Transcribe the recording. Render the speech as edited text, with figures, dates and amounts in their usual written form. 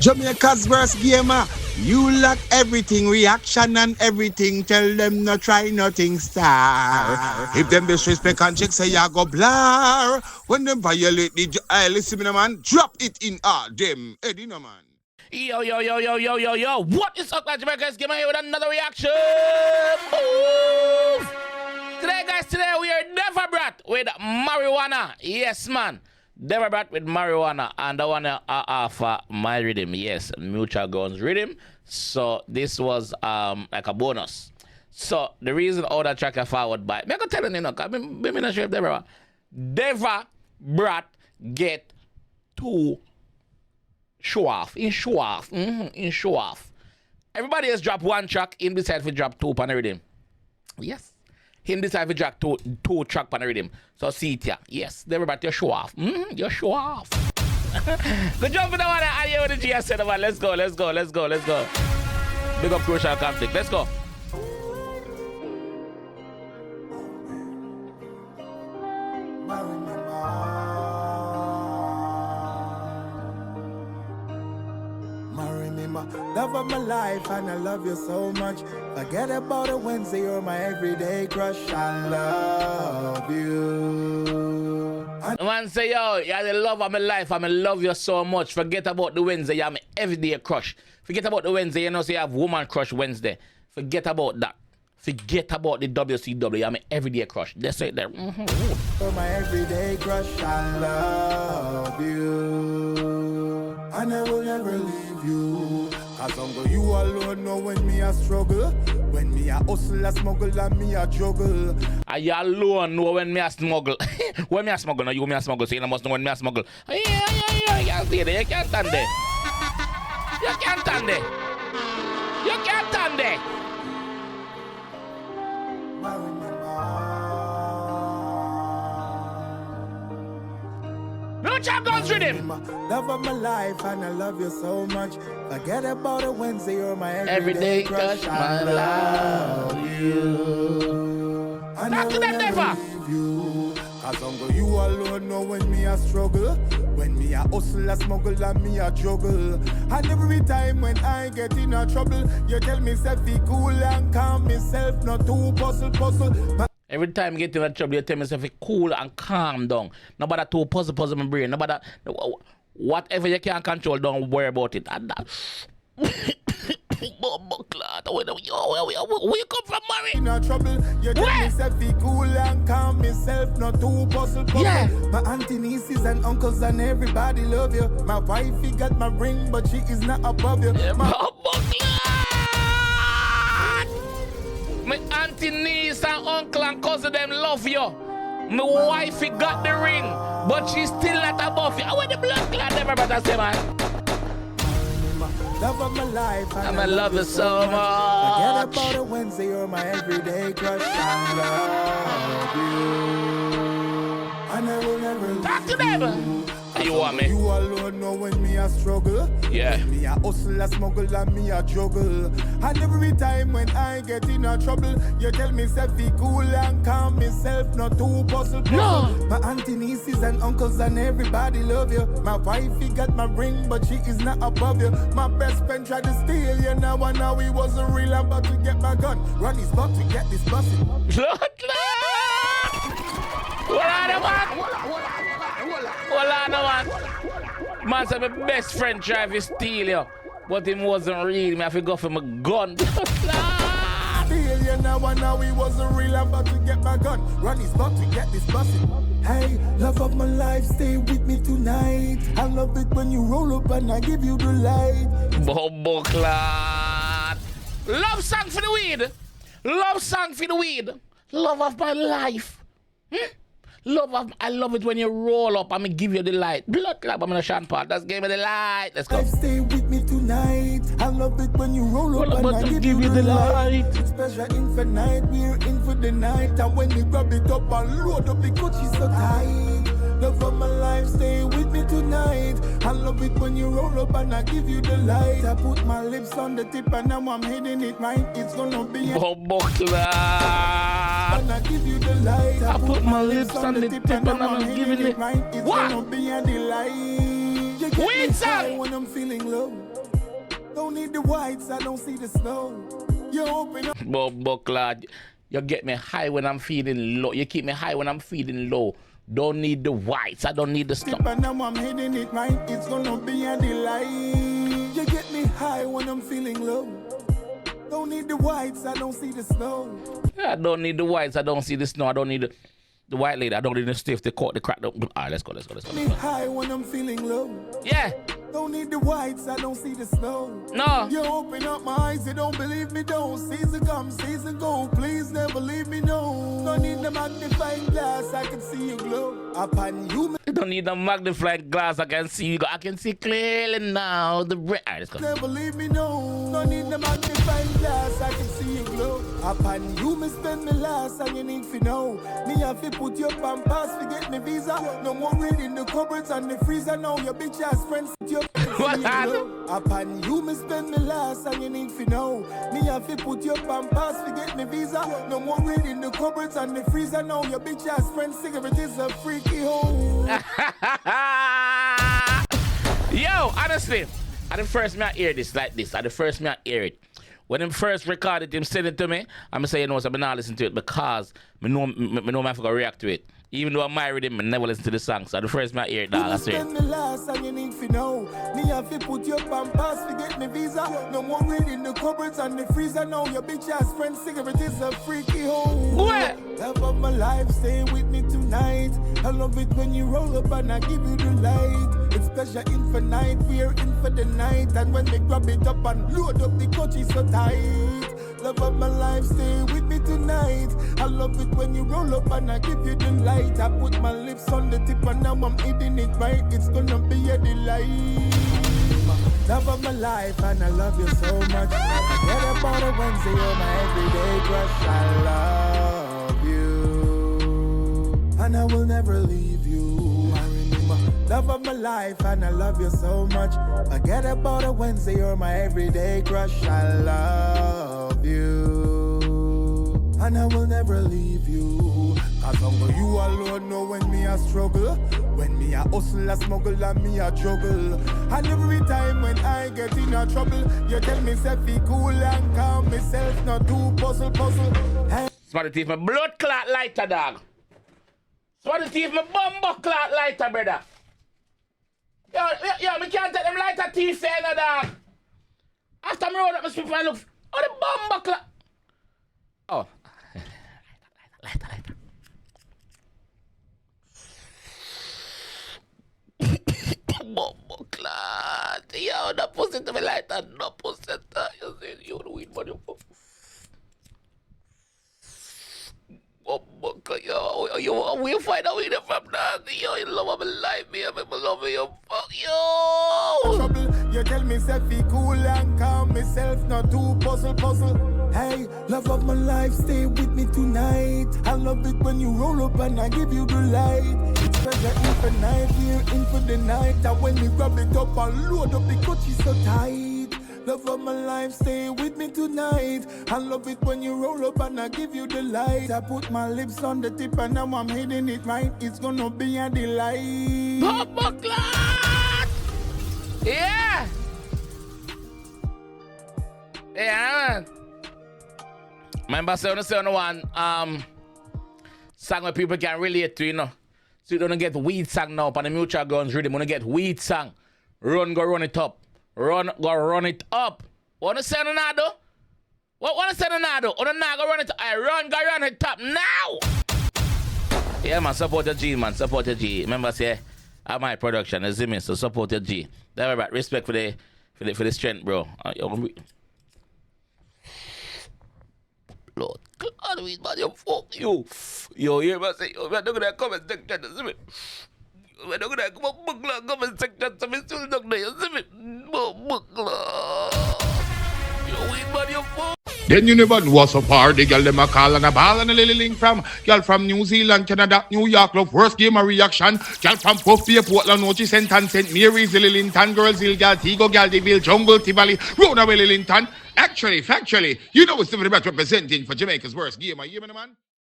Jamaica's worst gamer. You lack everything, reaction and everything. Tell them no try nothing, star. If them disrespect and check, say ya go blur. When them violate the listen me, no man, drop it in them. Eddie, no man. Yo. What is up, Jamaica's Gamer here with another reaction? Move! Today we are Deva Bratt with marijuana. Yes, man. Deva Bratt with marijuana, and I want to offer my Riddim. Yes, Mutual Guns Riddim. So this was like a bonus. So the reason all that track I forward by, me I can tell you, because I'm not sure if Deva Bratt get two show off. In show off. Everybody has dropped one track, him decide to drop two on the Riddim. Yes. Him decide to drop two track on the Riddim. So see it here. Yes, Deva Bratt, you show off. You show off. Good job for the one and here with the G I said, man. Let's go. Big up Crucial Conflict. Let's go. Love of my life, and I love you so much. Forget about a Wednesday, you're my everyday crush. I love you. Man say, yo, you're the love of my life, and I love you so much. Forget about the Wednesday, you're my everyday crush. Forget about the Wednesday, you know, say you have woman crush Wednesday. Forget about that. Forget about the WCW, you're my everyday crush. That's it there. You're my everyday crush. I love you. And I will never leave you. Cause uncle, you alone know when me a struggle. When me a hustle, a smuggle, and me a juggle. And you alone know when me a smuggle. When me a smuggle, no, you me a smuggle, so you must know when me a smuggle. Yeah, you can't stay there, you can't stand there. You can't stand there. You can't stand there. Mutual Guns Riddim. Love of my life, and I love you so much. Forget about a Wednesday, you're my everyday crush. I love you. Back to them, Deva. Cause uncle, you alone know when me a struggle. When me a hustle, a smuggle, and me a juggle. And every time when I get in a trouble, you tell me self be cool and calm myself, not too puzzle. Every time I get in trouble, you tell me to cool and calm down. Nobody to puzzle my brain. Nobody, whatever you can't control, don't worry about it. And that. Where you come from, Murray? In a trouble, you tell me to be cool and calm myself, not too puzzle. Yeah. My auntie, nieces, and uncles, and everybody love you. My wife, he got my ring, but she is not above you. Yeah, my auntie, niece, and uncle and cousin them love you. My wife he got the ring, but she's still not above you. I want the blood clot never better say, man. Love of my life, and I love you so much. Forget about a Wednesday, you're my everyday crush. I love you. And I will never leave Talk to them. You want me? You alone know when me a struggle. Yeah. When me a hustle, a smuggle, and me a juggle. And every time when I get in a trouble, you tell me self be cool and calm myself, not too puzzle. No. My auntie, nieces, and uncles, and everybody love you. My wife, he got my ring, but she is not above you. My best friend tried to steal you now, and now he wasn't real. I'm about to get my gun. Run his butt to get this bussy. Hold on. Man said my best friend tried to steal you, but him wasn't real. Me have to go for my gun. Steal you now, and now he wasn't real. I'm about to get my gun. Run his butt to get this bussy. Hey, love of my life, stay with me tonight. I love it when you roll up and I give you the light. Bobo clot. Love song for the weed. Love song for the weed. Love of my life. I love it when you roll up and me give you the light. Blood clot, I'm in a Sean Paul. Just give me the light. Let's go. Stay with me tonight. I love it when you roll up and I give you the light. Special infinite, we're in for the night. And when we grab it up and load up the Gucci so tight. Love of my life, stay with me tonight. I love it when you roll up and I give you the light. I put my lips on the tip and now I'm hitting it right. It's gonna be a Bobo clot. And I give you the light. I put my lips on the tip and I'm giving it. It's gonna be a delight. You get Weed me song. high when I'm feeling low. Don't need the whites, I don't see the snow. You open up. But lad, you get me high when I'm feeling low. You keep me high when I'm feeling low. Don't need the whites, I don't need the stuff. But now I'm hitting it right, it's gonna be a delight. You get me high when I'm feeling low. Don't need the whites, I don't see the snow. I don't need the whites, I don't see the snow. I don't need the white lady, I don't need the stiff, the caught, the crack. Alright, let's go. Me high when I'm feeling low. Yeah. Don't need the whites, I don't see the snow. No. You open up my eyes, you don't believe me, don't. Season come, season go, please never leave me, no. Don't need the magnifying glass, I can see you glow. Upon you, Don't need the magnifying glass, I can see you. I can see clearly now. Alright, let's go. never leave me, no. Don't need the magnifying glass, I can see you glow. Upon you, me spend me last, and you need to know. Me have to put your pampas, forget me visa. No more reading the cupboards and the freezer, now your bitch ass friends with your What happened? upon you, me spend me last, and you need to know. Me have to put your pampas, forget me visa. No more reading the cupboards and the freezer, now your bitch ass friends cigarette is a freaky hole. Yo, honestly, at the first me I hear this like this. At the first me I hear it. When him first recorded him send it to me, I'm say, you know, so I'm not listen to it because me know I have to react to it. Even though I'm married him, I never listen to the song. So the first me I hear it, dog, that's it. Spend me last and you need to know. Me have to put your pampas, forget me visa. No more reading the cupboards and the freezer, now your bitch ass friend cigarette is a freaky hole. What? Love of my life, stay with me tonight. I love it when you roll up and I give you the light. It's pleasure infinite, we're in for the night. And when they grab it up and load up the coach is so tight. Love of my life, stay with me tonight. I love it when you roll up and I give you the light. I put my lips on the tip and now I'm eating it right. It's gonna be a delight. Love of my life and I love you so much. Forget about a Wednesday, you're my everyday crush. I love you and I will never leave you. I remember love of my life and I love you so much. Forget about a Wednesday, you're my everyday crush. I love you and I will never leave you. Cause only you alone know when me a struggle. When me a hustle, a smuggle and me a juggle. And every time when I get in a trouble, you tell me self be cool and calm myself, not too puzzle. Hey. Somebody teeth my blood clot lighter, dog. Somebody teeth my bumbo clot lighter, brother. Yo, me can't take them lighter teeth there, no, dog. After me roll up my spit and look, oh, the bumbo clot. Oh. Lighter. Bumbo clot. Yo, no pussy to me lighter, no pussy to you. See, you the weed money. Bumbo clot, yo, we find out where you from, dog. Yo, you love my life, me, I love you, fuck, yo. Trouble, you tell me self be cool and calm myself, not too puzzle. Hey, love of my life, stay with me tonight. I love it when you roll up and I give you the light. It's pleasure infinite, we're in for the night. And when we grab it up and load up the coach is so tight. Love of my life, stay with me tonight. I love it when you roll up and I give you the light. I put my lips on the tip and now I'm hitting it right. It's gonna be a delight. Bumbo clot! Yeah! Yeah, man. Remember, say on one song where people can relate to, you know. So you don't get weed song now, but the mutual guns Riddim. When you get weed song, run it up. Run it up. Wanna say no nado? What wanna say no nado? Wanna go run it up? I run it up now. Yeah, man, support your G, man. Support your G. Remember, say, I my production, is me, so support your G. Deva Bratt, respect for the strength, bro. Lord God, we man, you fuck you. Yo, hear me say, yo, man, look at that comment section, see me. Man, look at that comment section, so me still look there, see me. Yo, we man, you fuck. Then you never know what's up party, girl them a call and a ball and a little link from girl from New Zealand, Canada, New York, love worst game a reaction. Girl from Puff Bay, Portland, Nochi, St. Ann, St. Mary's, Lily Linton, Girls Hill, Gal, Tigo, Gal, Deville, Jungle, Tivoli, Rona, Lily Linton. Actually, factually, you know it's the Deva Bratt representing for Jamaica's worst game. Are you hear me, man?